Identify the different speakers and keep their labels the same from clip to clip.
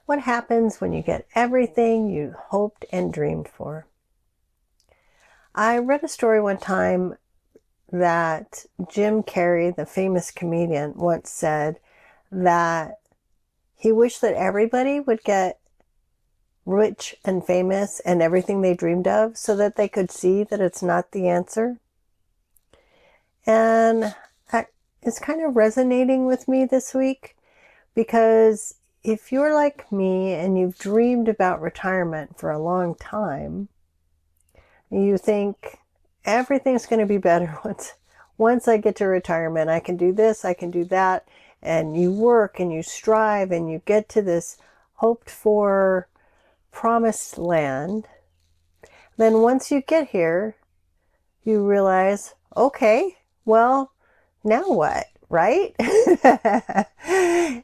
Speaker 1: What happens when you get everything you hoped and dreamed for? I read a story one time that Jim Carrey, the famous comedian, once said that he wished that everybody would get rich and famous and everything they dreamed of so that they could see that it's not the answer. And that is kind of resonating with me this week because if you're like me and you've dreamed about retirement for a long time, you think everything's going to be better once I get to retirement. I can do this, I can do that, and you work and you strive and you get to this hoped for promised land. Then once you get here, you realize, okay, well, now what, right?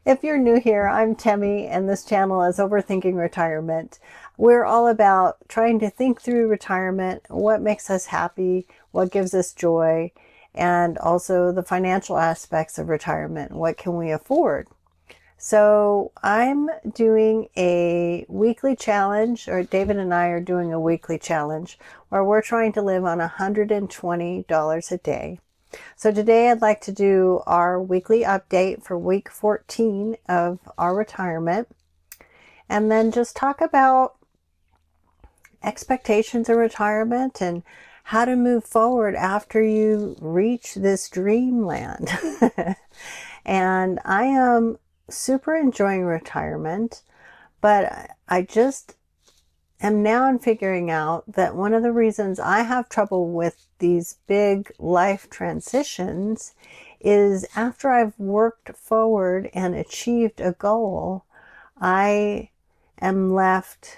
Speaker 1: If you're new here, I'm Temi, and this channel is Overthinking Retirement. We're all about trying to think through retirement, what makes us happy, what gives us joy, and also the financial aspects of retirement. What can we afford? So I'm doing a weekly challenge, or David and I are doing a weekly challenge where we're trying to live on $120 a day. So today I'd like to do our weekly update for week 14 of our retirement, and then just talk about expectations of retirement and how to move forward after you reach this dreamland. And I am super enjoying retirement, but I just am now figuring out that one of the reasons I have trouble with these big life transitions is after I've worked forward and achieved a goal, I am left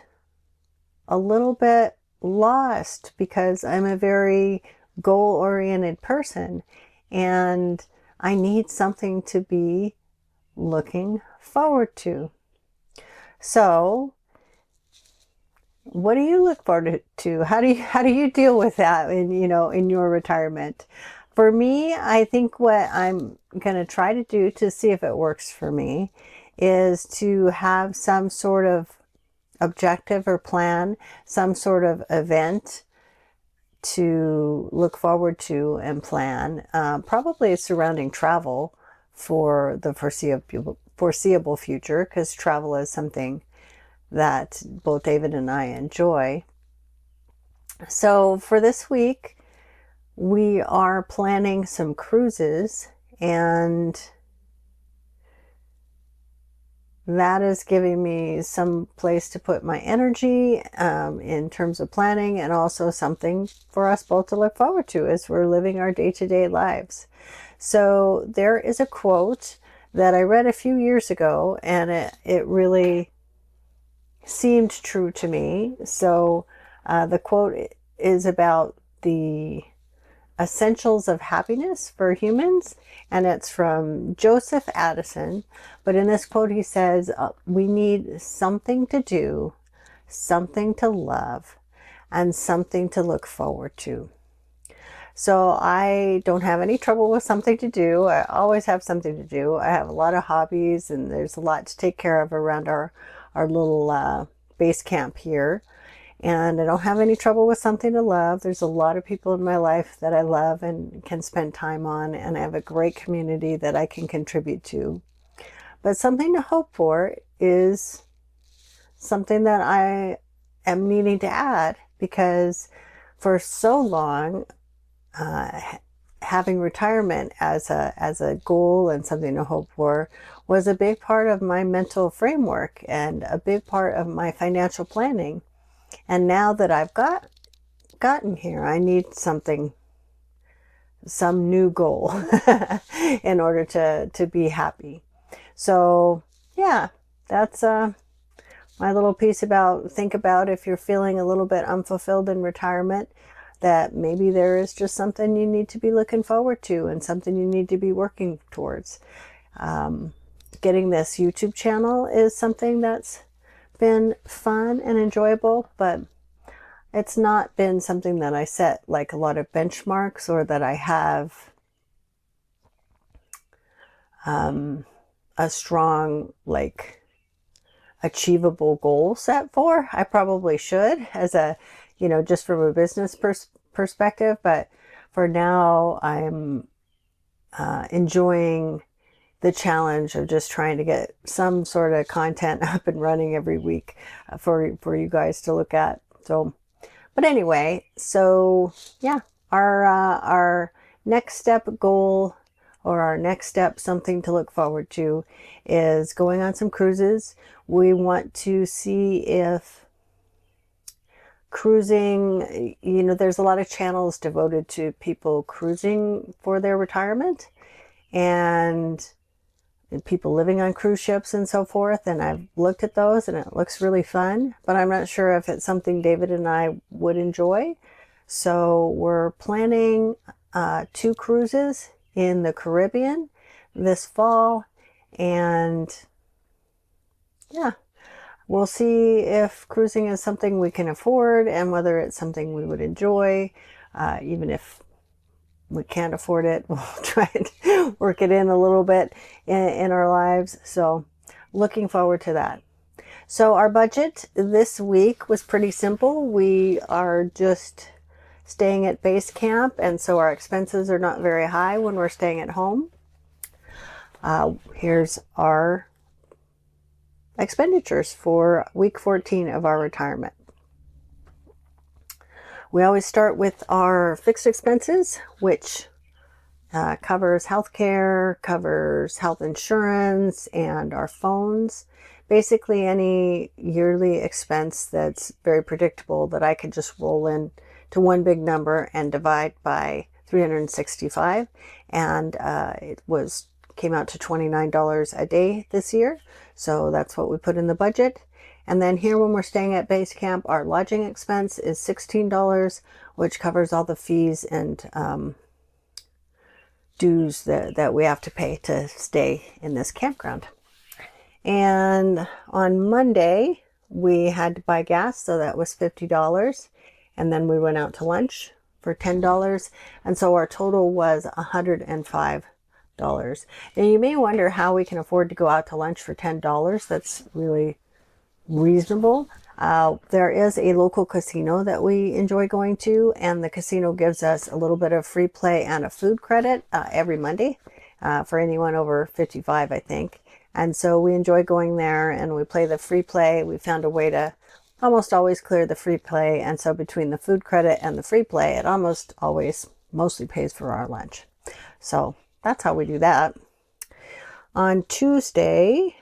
Speaker 1: a little bit lost because I'm a very goal-oriented person and I need something to be looking forward to. So what do you look forward to? How do you deal with that in your retirement? For me, I think what I'm going to try to do to see if it works for me is to have some sort of objective or plan, some sort of event to look forward to and plan, probably surrounding travel for the foreseeable future, because travel is something that both David and I enjoy. So for this week, we are planning some cruises, and that is giving me some place to put my energy in terms of planning, and also something for us both to look forward to as we're living our day-to-day lives. So there is a quote that I read a few years ago, and it really seemed true to me. So the quote is about the essentials of happiness for humans, and it's from Joseph Addison. But in this quote he says, we need something to do, something to love, and something to look forward to. So I don't have any trouble with something to do. I always have something to do. I have a lot of hobbies, and there's a lot to take care of around our little base camp here. And I don't have any trouble with something to love. There's a lot of people in my life that I love and can spend time on, and I have a great community that I can contribute to. But something to hope for is something that I am needing to add, because for so long, having retirement as a goal and something to hope for was a big part of my mental framework and a big part of my financial planning. And now that I've gotten here, I need some new goal in order to be happy. So yeah, that's my little piece about, think about if you're feeling a little bit unfulfilled in retirement, that maybe there is just something you need to be looking forward to and something you need to be working towards. Getting this YouTube channel is something that's been fun and enjoyable, but it's not been something that I set like a lot of benchmarks, or that I have a strong achievable goal set for. I probably should, as a, just from a business perspective, but for now I'm enjoying the challenge of just trying to get some sort of content up and running every week for you guys to look at. So, but anyway, so yeah, our next step goal, or our next step, something to look forward to, is going on some cruises. We want to see if cruising, there's a lot of channels devoted to people cruising for their retirement and people living on cruise ships and so forth. And I've looked at those and it looks really fun, but I'm not sure if it's something David and I would enjoy. So we're planning 2 cruises in the Caribbean this fall, and yeah, we'll see if cruising is something we can afford and whether it's something we would enjoy. Even if we can't afford it, we'll try and work it in a little bit in our lives. So looking forward to that. So our budget this week was pretty simple. We are just staying at base camp, and so our expenses are not very high when we're staying at home. Here's our expenditures for week 14 of our retirement. We always start with our fixed expenses, which covers healthcare, covers health insurance, and our phones. Basically any yearly expense that's very predictable that I could just roll in to one big number and divide by 365. And it came out to $29 a day this year. So that's what we put in the budget. And then here, when we're staying at base camp, our lodging expense is $16, which covers all the fees and dues that we have to pay to stay in this campground. And on Monday, we had to buy gas, so that was $50. And then we went out to lunch for $10. And so our total was $105. And you may wonder how we can afford to go out to lunch for $10. That's really reasonable. There is a local casino that we enjoy going to, and the casino gives us a little bit of free play and a food credit every Monday for anyone over 55, I think. And so we enjoy going there and we play the free play. We found a way to almost always clear the free play, and so between the food credit and the free play, it almost always mostly pays for our lunch. So that's how we do that. On Tuesday,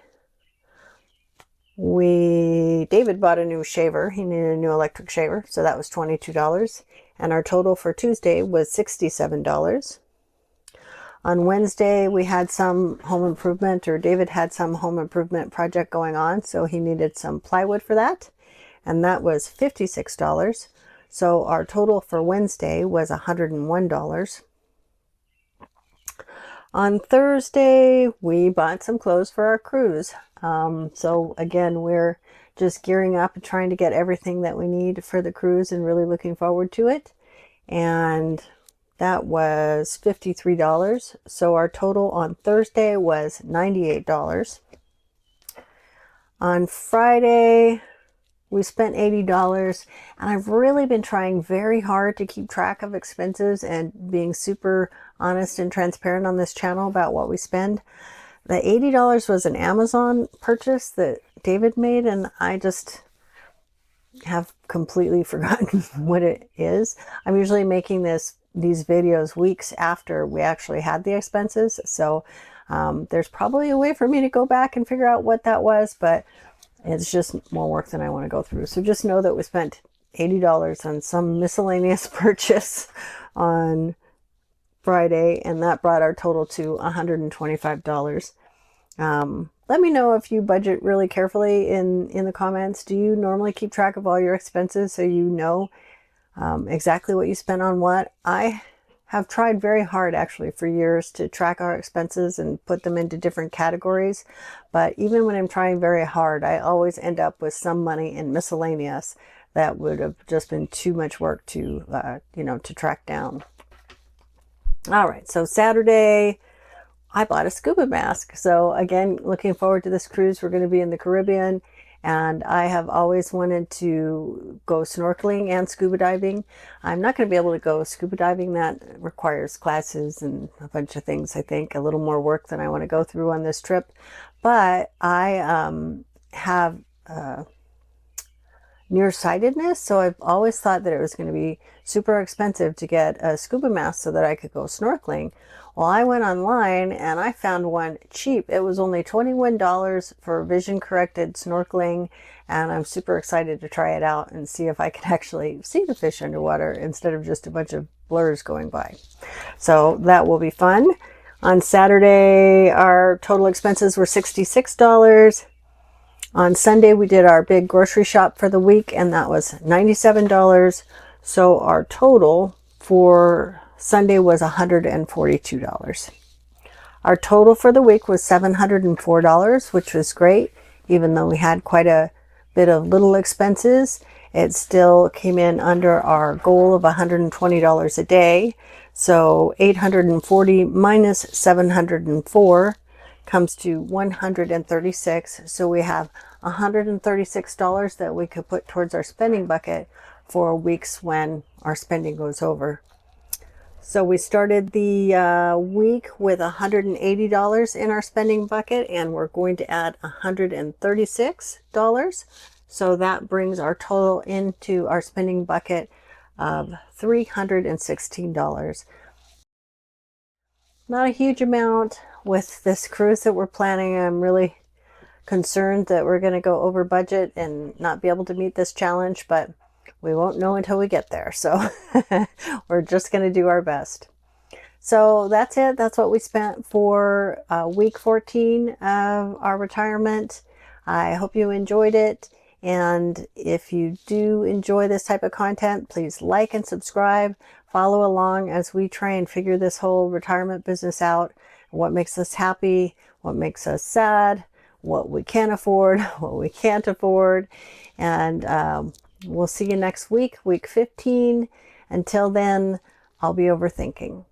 Speaker 1: David bought a new shaver. He needed a new electric shaver, so that was $22. And our total for Tuesday was $67. On Wednesday, we had some home improvement, or David had some home improvement project going on, so he needed some plywood for that. And that was $56. So our total for Wednesday was $101. On Thursday, we bought some clothes for our cruise. So again, we're just gearing up and trying to get everything that we need for the cruise and really looking forward to it. And that was $53. So our total on Thursday was $98. On Friday, we spent $80, and I've really been trying very hard to keep track of expenses and being super honest and transparent on this channel about what we spend. The $80 was an Amazon purchase that David made, and I just have completely forgotten what it is. I'm usually making these videos weeks after we actually had the expenses, so there's probably a way for me to go back and figure out what that was, but it's just more work than I want to go through. So just know that we spent $80 on some miscellaneous purchase on Friday, and that brought our total to $125. Let me know if you budget really carefully in the comments. Do you normally keep track of all your expenses so you know exactly what you spent on what? I have tried very hard actually for years to track our expenses and put them into different categories, but even when I'm trying very hard, I always end up with some money in miscellaneous that would have just been too much work to to track down. All right, so Saturday I bought a scuba mask. So again, looking forward to this cruise. We're going to be in the Caribbean, and I have always wanted to go snorkeling and scuba diving. I'm not going to be able to go scuba diving. That requires classes and a bunch of things, I think, a little more work than I want to go through on this trip. But I have nearsightedness, so I've always thought that it was going to be super expensive to get a scuba mask so that I could go snorkeling. Well, I went online and I found one cheap. It was only $21 for vision corrected snorkeling, and I'm super excited to try it out and see if I can actually see the fish underwater instead of just a bunch of blurs going by. So that will be fun. On Saturday, our total expenses were $66. On Sunday, we did our big grocery shop for the week, and that was $97. So our total for Sunday was $142. Our total for the week was $704, which was great. Even though we had quite a bit of little expenses, it still came in under our goal of $120 a day. So 840 minus 704 comes to $136. So we have $136 that we could put towards our spending bucket for weeks when our spending goes over. So we started the week with $180 in our spending bucket, and we're going to add $136. So that brings our total into our spending bucket of $316. Not a huge amount with this cruise that we're planning. I'm really concerned that we're going to go over budget and not be able to meet this challenge, but we won't know until we get there. So we're just going to do our best. So that's it. That's what we spent for week 14 of our retirement. I hope you enjoyed it. And if you do enjoy this type of content, please like and subscribe. Follow along as we try and figure this whole retirement business out. What makes us happy, what makes us sad, what we can afford, what we can't afford. And we'll see you next week, week 15. Until then, I'll be overthinking.